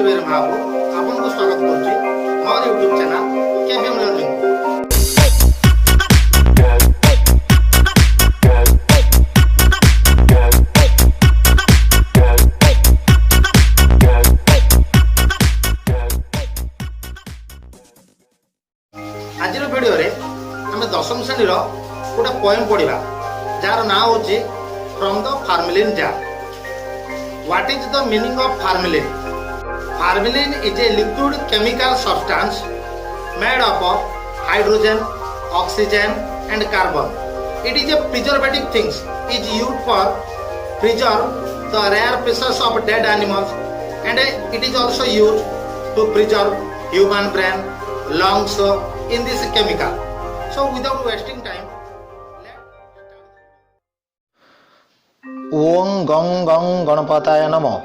वीर महाबू आपन को स्वागत करछि मोर यूट्यूब चैनल केबीएम लर्निंग। आज वीडियो रे आम दशम श्रेणी गोटे पोएम पढ़ा जार ना हूँ from the formalin jar. What is the meaning of formalin? Formalin is a liquid chemical substance made up of hydrogen, oxygen and carbon. It is a preservative things is used for preserve the rare pieces of dead animals and it is also used to preserve human brain, lungs in this chemical. So without wasting time, ओं गं गं गणपताय नमः।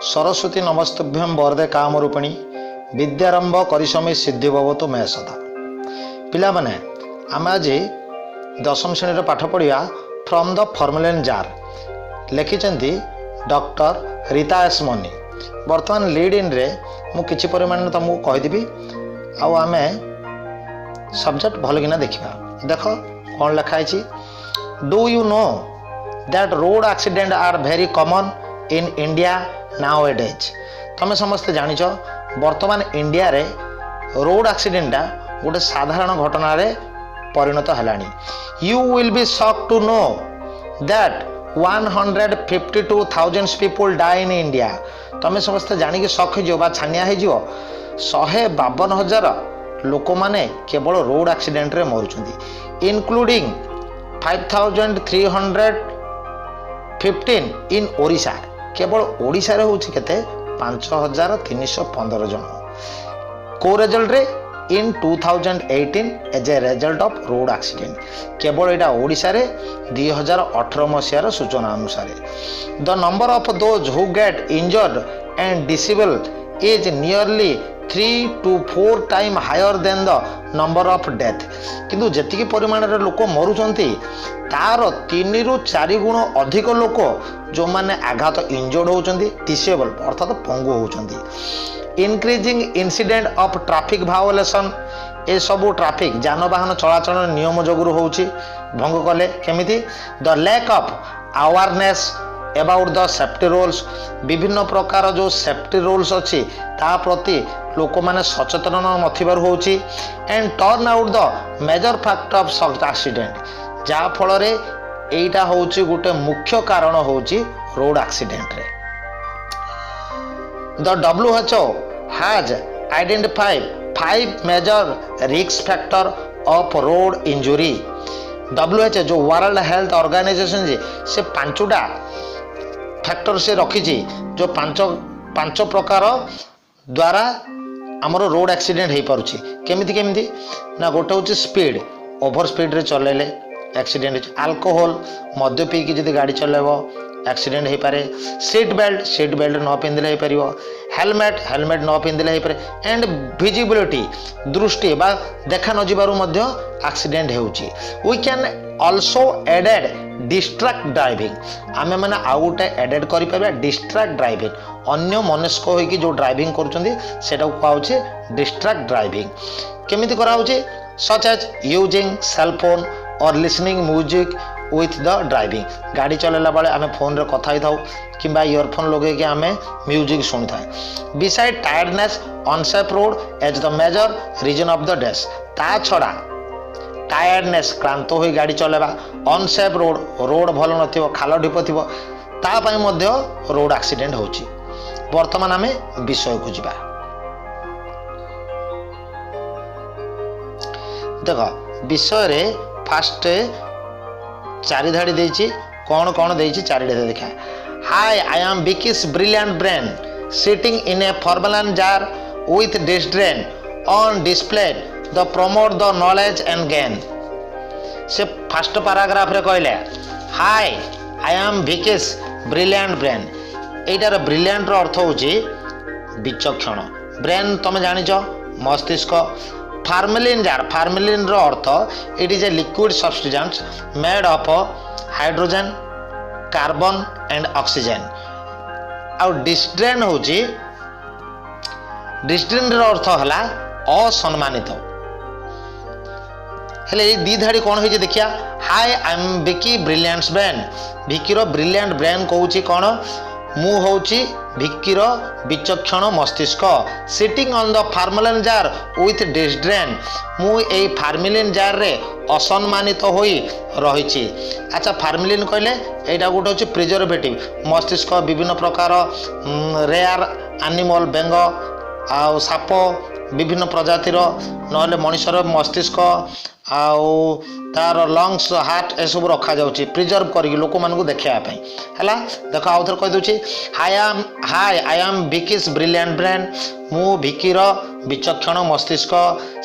सरस्वती नमस्तभ्यं वरदे कामरूपिणी विद्यारंभ करिसमे सिद्धि भवतु मे सदा। पिला माने आम आज दशम श्रेणी पाठ पढ़िया फ्रॉम द फार्मिलिन जार लिखिचंती डॉक्टर रीता एस मनी। वर्तमान लीड इन रे मु किछि परिमाण तुमको कहिदेबी आउ आमे सब्जेक्ट भल किना देखा। देख कौन लिखाई, do you know that road accident are very common in India now a days समस्ते जानिच वर्तमान इंडिया रे रोड एक्सीडेंटा गोटे साधारण घटना रे परिणत हेलानी। You will be shock to know that 152,000 people die in India. तुम समस्ते जानिक शॉक हो छानिया हो 152,000 लोक माने केवल रोड एक्सीडेंट रे मरुचंदी, इंक्लूडिंग 5,315 इन ओडिशा। केवल ओडिशा रे होछि केते 5,315 जन। को रिजल्ट रे in 2018 as a result of road accident. केवल एटा ओडिशा रे 2018 मसियार सूचना अनुसार the number of those who get injured and disable is nearly 3 to 4 time higher than the number of death. किंतु जेतिकी परिमाण रे लोक मरुचंती तार 3 ରୁ 4 गुण अधिक लोक जो माने आघात इंजर्ड होचंती, डिसेबल अर्थात पंगु होचंती। Increasing incident of traffic violation, ए सबु ट्रैफिक जानवाहन चलाचल नियम जोगुरु होउची भंग कले केमिति। The lack of awareness about the safety rules, विभिन्न प्रकार जो सेफ्टी रूल्स अच्छी ता प्रति लोक माने सचेतन नथिबार होउची। And turn out the major factor of such accident, जा फल रे एटा होउची गुटे मुख्य कारण होउची रोड एक्सीडेंट रे। The WHO has identified 5 major risk factor of road injury. WHO जो वर्ल्ड हेल्थ ऑर्गेनाइजेशन जी से 5टा फैक्टर से रखी जो पांच प्रकार द्वारा आमर रोड एक्सीडेंट हो पारुछि। केमिति केमिति ना गोटे हूँ स्पीड, ओभर स्पीड रे चलेले एक्सीडेंट। अल्कोहल मद्य पीकी जदि गाड़ी चलेबो एक्सीडेंट हो पारे। सीट बेल्ट न पिंधले हो पारिबो। हेलमेट न पिंधले हो पारे। एंड विजिबिलिटी दृष्टि बा देखा न जिबारु मध्य एक्सीडेंट होउछि। We can also added distract driving. आमे माने आउ गोटे एडेड करि परबा डिस्ट्रैक्ट ड्राइविंग। अन्य मनस्क होइकी जो ड्राइविंग करूछंदी सेटा को कहउछि डिस्ट्रैक्ट ड्राइविंग। केमिति करा होछि? Such as using cell phone और listening music with the driving. गाड़ी चलेला बेले आमे फोन रे कथा थाउ किंबा इयरफोन लगे कि आमे म्यूजिक सुनी थाए। Beside tiredness unsafe road as the major reason of the death. ता छड़ा टायर्डनेस क्लांत हो गाड़ी चलेबा, अनसेफ रोड भल नथिबो, खाल ढिप थिबो, ता पई मध्य रोड एक्सीडेंट होछि। वर्तमान आमे विषय को जिबा। देख विषय रे फास्ट 4 धाड़ी देछि। कौन कौन देछि 4 धाड़ी देखा। Hi I am Vicky's brilliant brain sitting in a formalin jar with destined on display the promote the knowledge and gain. से फर्स्ट पैराग्राफ रे कहले hi I am Vicky's brilliant brain. एटार ब्रिलियंट रो अर्थ होछि विचक्षण। ब्रेन तुम जानिच मस्तिष्क। फार्मिलिन जार, फार्मिलिन रो अर्थ it is a liquid substance made of hydrogen, carbon and oxygen. आउ डिस्ट्रेन होछि डिस्ट्रेन अर्थ है असम्मानित। हेले ये दी धाड़ी कौन हो देखिया hi I am Vicky brilliant brain. विकीर ब्रिलियंट ब्रेन कहूँ कौन मु हूँ विकीर विचक्षण मस्तिष्क sitting on the formalin jar with डिस्ड्रेन मु ए फार्मिलिन जार रे असम्मानित होई रही। अच्छा फार्मिलिन कहले यहाँ गोटे हूँ प्रिजर्वेटिव मस्तिष्क विभिन्न प्रकार रेयर एनिमल बेंग आउ साप विभिन्न प्रजातिर नहले मनुष्यर मस्तिष्क आउ तार लंग्स हार्ट एसबू रखा जाउची प्रिजर्व करिक लोक मानकु देखापी है। देख आउ थे कहीदे hi I am Vicky's brilliant brain मु विकीर विचक्षण मस्तिष्क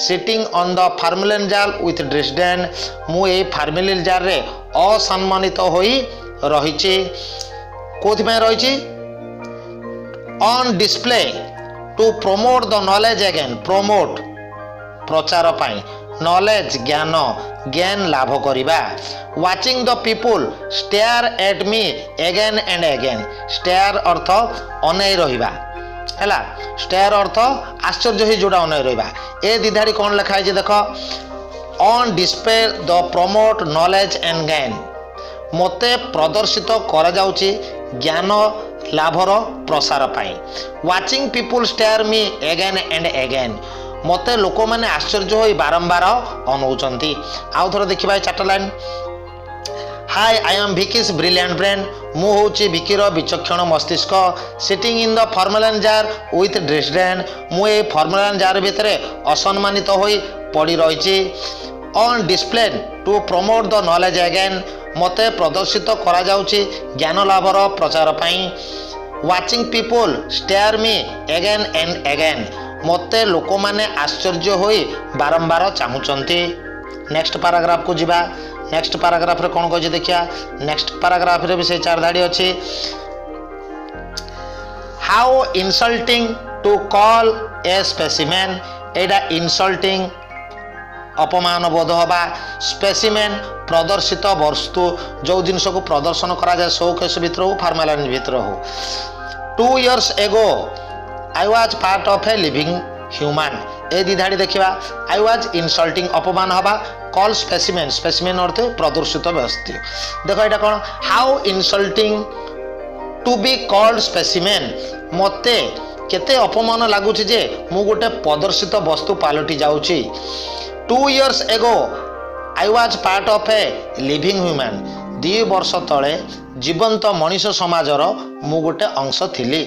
sitting on the formalin jar with disdain मु ए फार्मिलिन जार रे असम्मानित होई रही। कोथिपाई रही on display to promote the knowledge again promote प्रचार पाई नॉलेज ज्ञान ज्ञान लाभ करिबा watching the people stare at me again and again stare अर्थ अनै रहिबा हैला स्टेयर अर्थ आश्चर्य ही जोड़ा अनै रहिबा ए दिधाड़ी कौन लिखा है देख on display the promote knowledge and gain मते प्रदर्शित करा जाउची ज्ञान लाभर प्रसार पाई watching people stare me again and again मते लोक मैंने आश्चर्य हो बारंबार अनौचंती। आउ थोड़ा देखिबा चार्ट line hi I am Vicky's brilliant brain मु हूँ विकीर विचक्षण मस्तिष्क sitting in the formalin jar with डिस्ड्रेन मु ए फार्मलिन जार भितर असम्मानित होई पड़ी रही on display to promote the knowledge again मते प्रदर्शित करा जाउची ज्ञान लाभर प्रचार पाई watching people stare me again and again मते लोक माने आश्चर्य होई बारंबार चाहूचंती। नेक्स्ट पैराग्राफ को जिबा नेक्स्ट पैराग्राफ रे कोन कहै देखिया नेक्स्ट पैराग्राफ रे भी से चार धाड़ी अछि how insulting to call a specimen एडा इंसल्टिंग अपमान बोध हवा स्पेसिमेन प्रदर्शित वस्तु जो जिनस को प्रदर्शन करा जाए शोकेस भितर हो फार्मालाइन भितर हो 2 years ago I was part of a living human ए दी धाड़ी देखिबा आई वाज इनसल्टिंग अपमान हवा कॉल स्पेसिमेन स्पेसिमेन अर्थ प्रदर्शित वस्तु देखो यहाँ कौन how insulting to be called specimen मते केते अपमान लगुच जे मु गोटे प्रदर्शित वस्तु पलटि जाउची 2 years ago I was part of a living human 2 वर्ष तले जीवंत मनीष समाजर मु गोटे अंश थिली।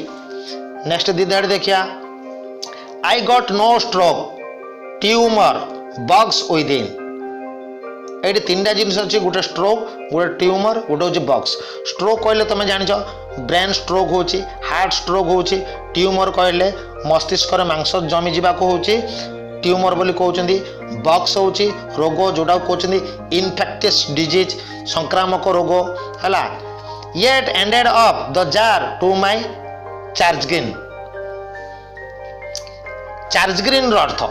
नेक्स्ट दी धाड़ी देखिया I got no stroke tumour bugs within ये 3टा जिन अच्छी गोटे स्ट्रोक गोटे ट्यूमर गोटे हूँ बग्स स्ट्रोक कहले तुम जान ब्रेन स्ट्रोक हो हार्ट स्ट्रोक हो ट्यूमर कहले मस्तिष्क मांस जमी जावाक हो ट्यूमर बोली कहते बग्स हूँ रोग जोटा कहते इनफेक्टियस डिजीज संक्रामक रोग है yet ended up the jar to my chagrin chagrin अर्थ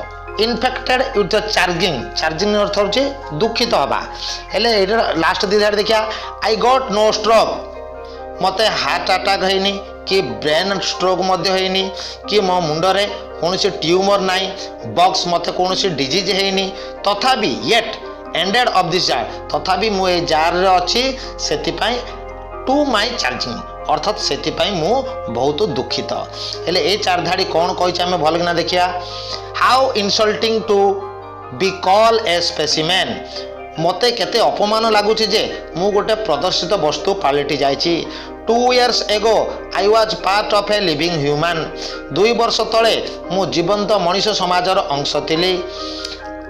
इनफेक्टेड विथ चार्जिंग चार्जिंग अर्थ हूँ दुखित हवा हेले लास्ट दी धाड़ी देखिया आई गॉट नो स्ट्रोक मते हार्ट अटैक होनी कि ब्रेन स्ट्रोक होनी कि मो मुंडरे कौन ट्यूमर नाई बग्स मते कौन डिजीज होनी तथापि yet ended of this jar तथापि मु ए जार रे अछि सेतिपाई टू माई चार्जिंग अर्थात से मु बहुत दुखित हेले ए चार धाड़ी कौन कही आम भल कि देखिया how insulting to be call a specimen मते केते अपमान लगुच जे मु गोटे प्रदर्शित वस्तु पलटि जाइछि 2 years ago I was part of a living human 2 वर्ष तले मु जीवंत मनीष समाजर अंश थिली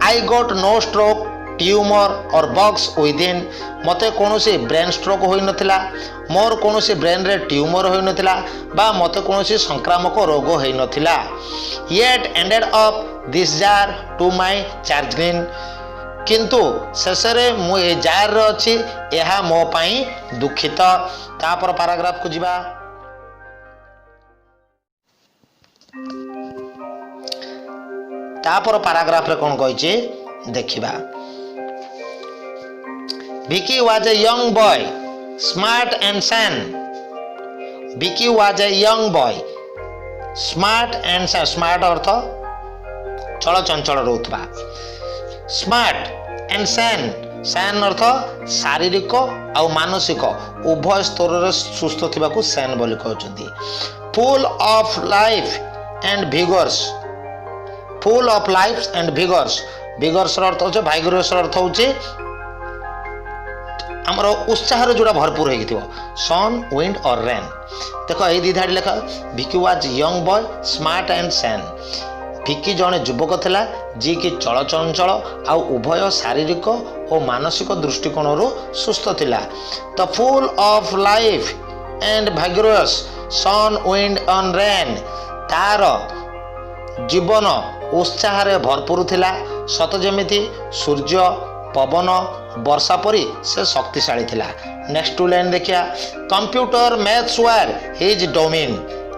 I got no stroke tumour और बग्स विदिन मते कौनसी ब्रेन स्ट्रोक होई नथिला मोर कौनसी ब्रेन रे ट्यूमर होई नथिला बा मते कौनसी संक्रामक रोग होई नथिला yet ended up this jar to my chagrin किंतु शेषरे मु ए जार रे अछि एहा मो पई दुखित। तापर पैराग्राफ को जिबा तापर पैराग्राफ रे कोन कहिछि देखिबा Vicky was a young boy, smart and sane. Vicky was a young boy. Smart and sane smart अर्थ चलचंचल रोकवा स्मार्ट एंड सैन सैन अर्थ शारीरिक आ मानसिक उभय स्तर में सुस्थ थी सैन बोली कहते full of life and vigour full of life and vigour vigour अर्थ हो भाइगरस अर्थ हो आमर उत्साह जोड़ा भरपूर हो सन विंड और रेन देख ये दी धाड़ी लेखा भिकी was young boy smart and sane भिकी जड़े युवक थिला जी कि चलचंचल आ उभय शारीरिक और मानसिक दृष्टिकोण सुस्थ थिला the full of life and vigour sun wind on rain तार जीवन उत्साह भरपूर थिला सत जेमिति सूर्य पवन वर्षा परी से शक्तिशाली थिला नेक्स्ट टू लाइन देखिया कंप्यूटर मैथ्स वर हिज डोमेन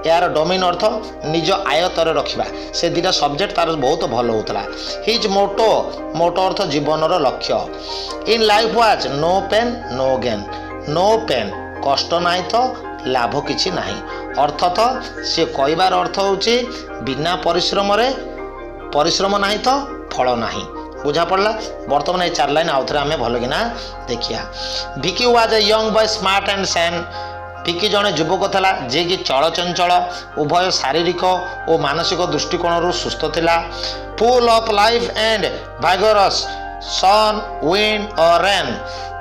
यार डोमेन अर्थ निज आयतर रखा से दुटा सब्जेक्ट तार बहुत भल होता हिज मोटो मोटो अर्थ जीवन लक्ष्य in life was no pain no gain no pain कष्ट ना तो लाभ किछि नाही अर्थ तो सी कहबार अर्थ होची बिना परिश्रम नाही तो फल नाही बुझा पड़ला बर्तमान ये 4 लाइन आउ थे आम भल कि देखिया भिकी was a young boy smart and sane भिकी जड़े युवक था जी कि चलचंचल उभय शारीरिक और मानसिक दृष्टिकोण सुस्थ थिला full of life and vigour sun wind और रेन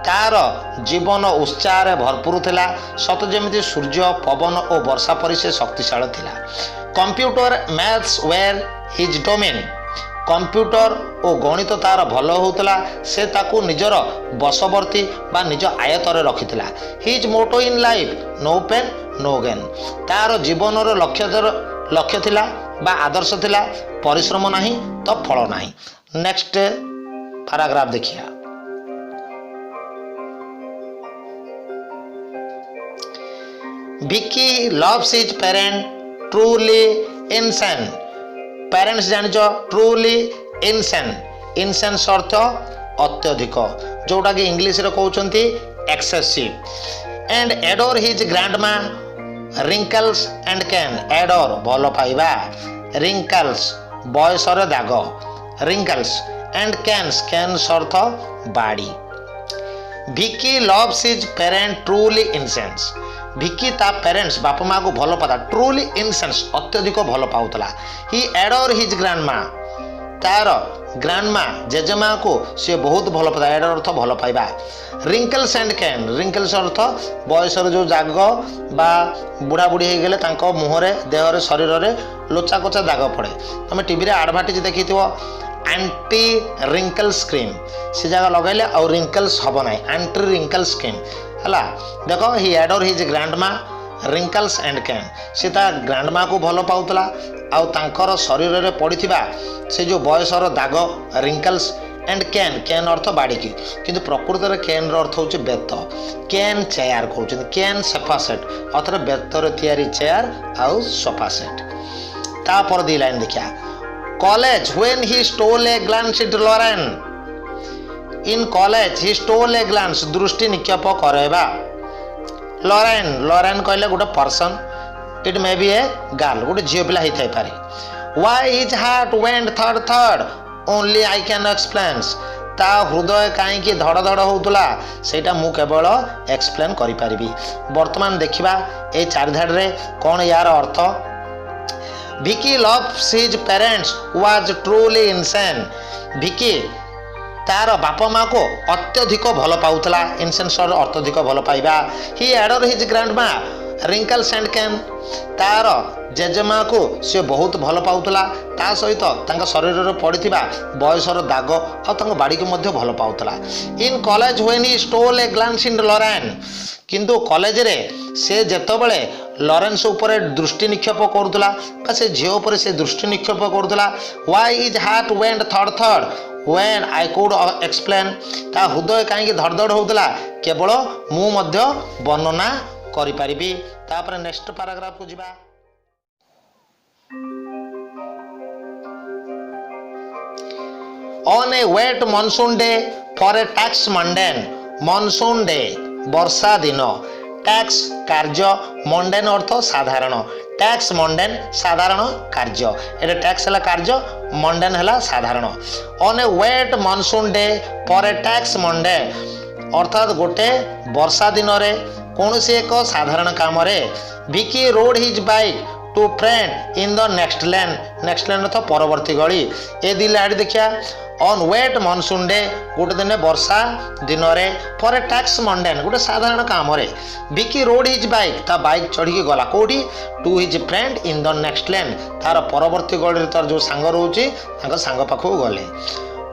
तार जीवन उत्साह भरपूर थिला सत जेमिति सूर्य पवन और वर्षा परी से शक्तिशाली थिला computer maths were his domain computer और गणित तार भल होता से ताकू निजर बशवर्ती बा निज आयतर रखिथिला his motto in life no pain no gain तार जीवन लक्ष्य थिला बा आदर्श थिला परिश्रम नहीं तो फल नहीं नेक्स्ट पैराग्राफ देखिया Vicky loves his parent truly insane parents जानिच ट्रूली इनसेन इनसेन अर्थ अत्यधिक जोटा कि इंग्लिश रे कहउचंती excessive and adore his grandma wrinkles and can adore भल पाइबा रिंकल्स बयस रे दाग रिंकल्स एंड कैन्स अर्थ बाड़ी भिकी लव्स हिज पेरेंट ट्रूली इनसेंस भिकी ता पेरेंट्स बापा माँ को भल पाता ट्रूली इनसेंस अत्यधिक भल पाउतला ही एडोर हिज ग्रैंडमा तार ग्रैंडमा जेजेमा को सी बहुत भल पाता एडोर अर्थ भल पाइबा रिंकल्स एंड कैन रिंकल्स अर्थ बयस जो जाग बा बुढ़ा बुढ़ी हो गले तांको मुहरे देहरे शरीर में लोचा कोचा दाग पड़े तुम टीवी रे एडभार्टाइज देखी एंटी रिंकल्स क्रीम से जगह लगेले और रिंकल्स हम ना एंटी रिंकल्स क्रीम है देख हि adore his grandma wrinkles and can see grandma को भल पाउतला आउ तांकर शरीर में पड़िथिबा से जो बयसर दाग रिंकल्स एंड कैन अर्थ बाड़ी की किंतु प्रकृत में कैन अर्थ हूँ बेत कैन चेयर कहते कैन सोफा सेट अर्थात बेतर तैयारी चेयर आउ सोफा सेट तापर 2 लाइन देखिया college when he stole a glance eight Lauren in college he stole a glance दृष्टि निक्षेप करवा लॉरेन लॉरेन कहले गोटे person it may be a girl गोटे झील पिला होता पारे why his heart went third third only I can explain ता हृदय कहीं धड़ धड़ होता सेटा मु केवल एक्सप्लेन करि परिबी वर्तमान देखिबा ए 4 धाड़ रे कौन यार अर्थ Vicky loves his parents was truly insane Vicky तार बापा माँ को अत्यधिक भल पाउतला इनसेंस अत्यधिक भल पाइबा he adore his grandma wrinkles and can तार जेजेमा को सी बहुत भल पाउतला ता सहित तांका शरीर में पड़िथिबा बयसर दाग और बाड़ी को मध्य भल पाउतला in college when he stole a glance in Lauren किंतु कॉलेज रे से जेतबेले लॉरेंस ऊपर दृष्टि निक्षेप करुला बा से झील उपर से दृष्टि निक्षेप करुला why his heart went third third when I could explain ता हृदय कहीं धड़धड़ होता केवल मु मध्य वर्णना करि परिबी तापर नेक्स्ट पैराग्राफ को जिबा on a wet monsoon day for a टैक्स मंडेन मॉनसून डे वर्षा दिन टैक्स कार्य मंडेन अर्थ साधारण टैक्स मंडेन साधारण कार्य एटा टैक्स है कार्य मंडेन है साधारण on a wet monsoon day for a tax Monday अर्थात गोटे वर्षा दिन में कौन सी एक साधारण काम Vicky rode his bike to friend in the next lane तो परवर्ती गली ए दी लाइट देखिया ऑन वेट मानसून डे गोटे दिन वर्षा दिन में फॉर ए टैक्स मंडेन गोटे साधारण काम विकी रोड हिज बाइक ता बाइक चढ़ी गला कौटी to his friend in the next lane तार परवर्ती गली तार जो सांग रोचे सांग पाखक गले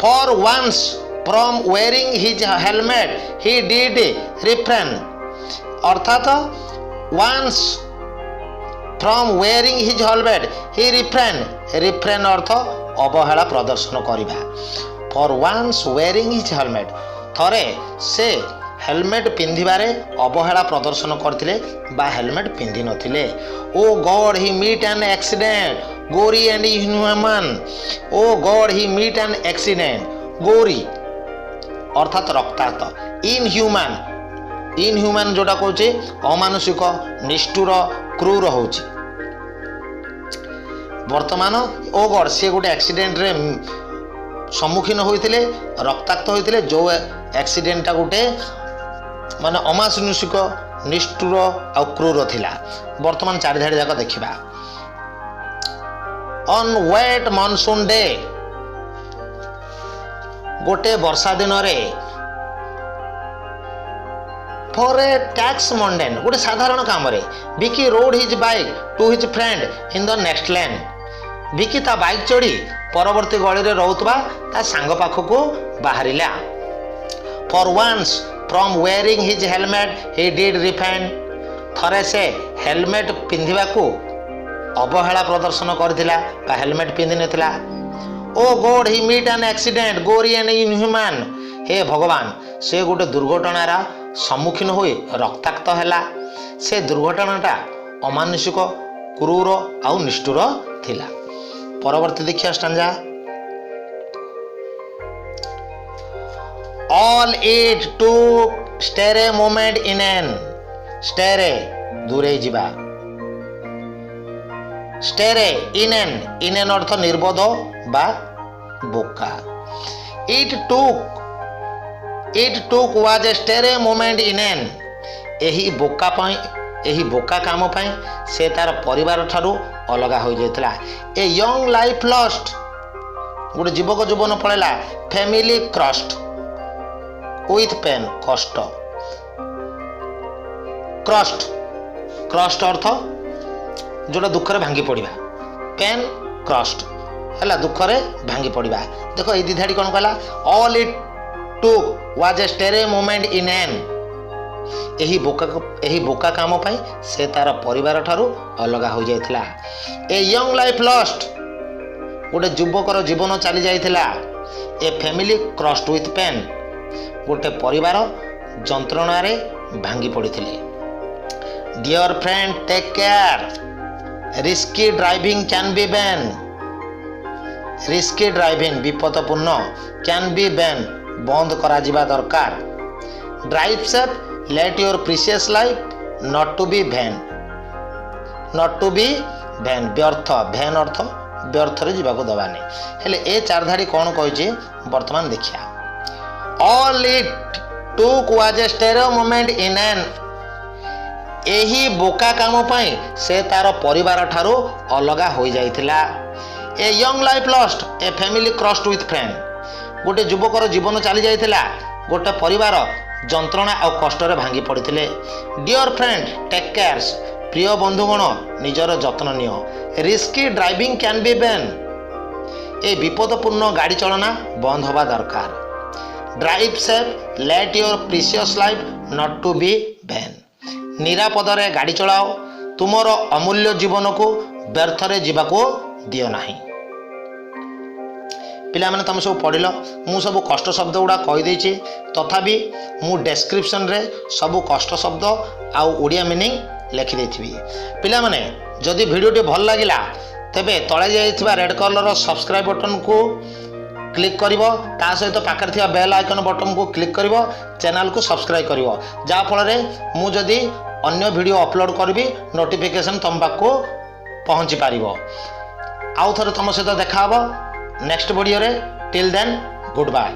for once from wearing his helmet he did refrain अर्थात once from wearing his helmet he refrain अर्थ अवहेला प्रदर्शन करवा for once wearing his helmet थरे से हेलमेट पिंधिबारे अवहेला प्रदर्शन करथिले बा हेलमेट पिंधि नथिले oh god he meet an accident gory and human oh god he meet an accident gory अर्थात रक्ताक्त इनह्यूमन जोटा कहूँ अमानुषिक निष्ठुर क्रूर होची वर्तमान ओ गॉड सी गोटे एक्सीडेंट रे सम्मुखीन होते रक्ताक्त होते जो एक्सीडेंटा गोटे माने अमानुषिक निष्ठुर आ क्रूर थिला वर्तमान चारि धाड़ी जाक देखिबा ऑन वेट मानसून डे गोटे वर्षा दिन रे फॉर ए टैक्स मंडेन गोटे साधारण काम Vicky rode his bike to his friend in the next lane Vicky ता बाइक चढ़ी परवर्ती गली रे रहउतबा ता सांग पाखक बाहरिला for once from wearing his helmet he did refine थरे से हेलमेट पिंधिबाकू अवहेला प्रदर्शन करथिला बा हेलमेट पिंधि नथिला oh god he meet an accident gory and inhuman हे भगवान से गोटे दुर्घटनार सम्मुखीन हो रक्ताक्त है से दुर्घटनाटा अमानुषिक क्रूर आउ निष्ठुर थिला परवर्ती देखिए stanza all it took stare moment in an stare दूरे जिबा स्टेरे इन एन अर्थ निर्बोध बा बोका it took was a stare moment in an एही बोका काम पाई से तार परिवार ठारू अलगा हो जाइतला ए यंग लाइफ लॉस्ट गोटे जीवक जीवन पड़ेला फैमिली क्रस्ट विथ पेन कष्ट क्रस्ट अर्थ जोटा दुख रे भांगी पड़िबा पेन क्रस्ट है दुख रे भांगी पड़िबा देखो ये दिधाड़ी कौन कहला all it took was a stare moment in an एही बोका काम पाई से तार परिवार ठारू अलगा हो जाइतला ए यंग लाइफ लॉस्ट गोटे युवकर जीवन चली जाइतला a family crust with pain गोटे परिवार जंत्रणा रे भांगी पड़िथिले dear friend take care risky driving can be ban risky driving विपदपूर्ण कैन बी बैन बंद करा जिबा दरकार drive safe let your precious life not to be vain व्यर्थ भैन अर्थ व्यर्थ रे जीवा को दबानी हेले ए चार धाड़ी कौन कही वर्तमान देखिया all it took was a stare moment in an एही बोका काम पाई से तार परिवार ठारू अलगा हो जाइतिला a young life lost a family crust with friend गोटे युवकर जीवन चली जाइतिला गोटे परिवार जंत्रणा और कष्ट रे भांगी पड़ते डियर फ्रेंड टेक केयर प्रिय बंधुगण निजर जत्न नियो risky driving can be ban ए विपदपूर्ण गाड़ी चलना बंद होगा दरकार drive safe let your precious life not to be ban निरापद रे गाड़ी चलाओ तुमर अमूल्य जीवन को व्यर्थ रे जीवाको दियो नाही पिला माने तुम सब पढ़िल मु सब कष्ट शब्द गुड़ा कहीदे तथापि मु डेस्क्रिप्शन रे सब कष्ट शब्द आउ ओडिया मीनिंग लिखिदे पिला माने जदि वीडियोटी भल लगिला तेबे तळे जाइथिबा रेड कलर सब्सक्राइब बटन को क्लिक करिवो ता सहित पाखरे थिबा बेल आइकन बटन को क्लिक करिवो चैनल को सब्सक्राइब करिवो जा फल रे मु जदि अन्य वीडियो अपलोड करबी नोटिफिकेशन तुम पाखको ପହଞ୍ଚି ପାରିବ। ଆଉ ଥରେ ତୁମ ସହିତ ଦେଖା ହେବ ନେକ୍ସଟ ଭିଡ଼ିଓରେ। Till then good bye.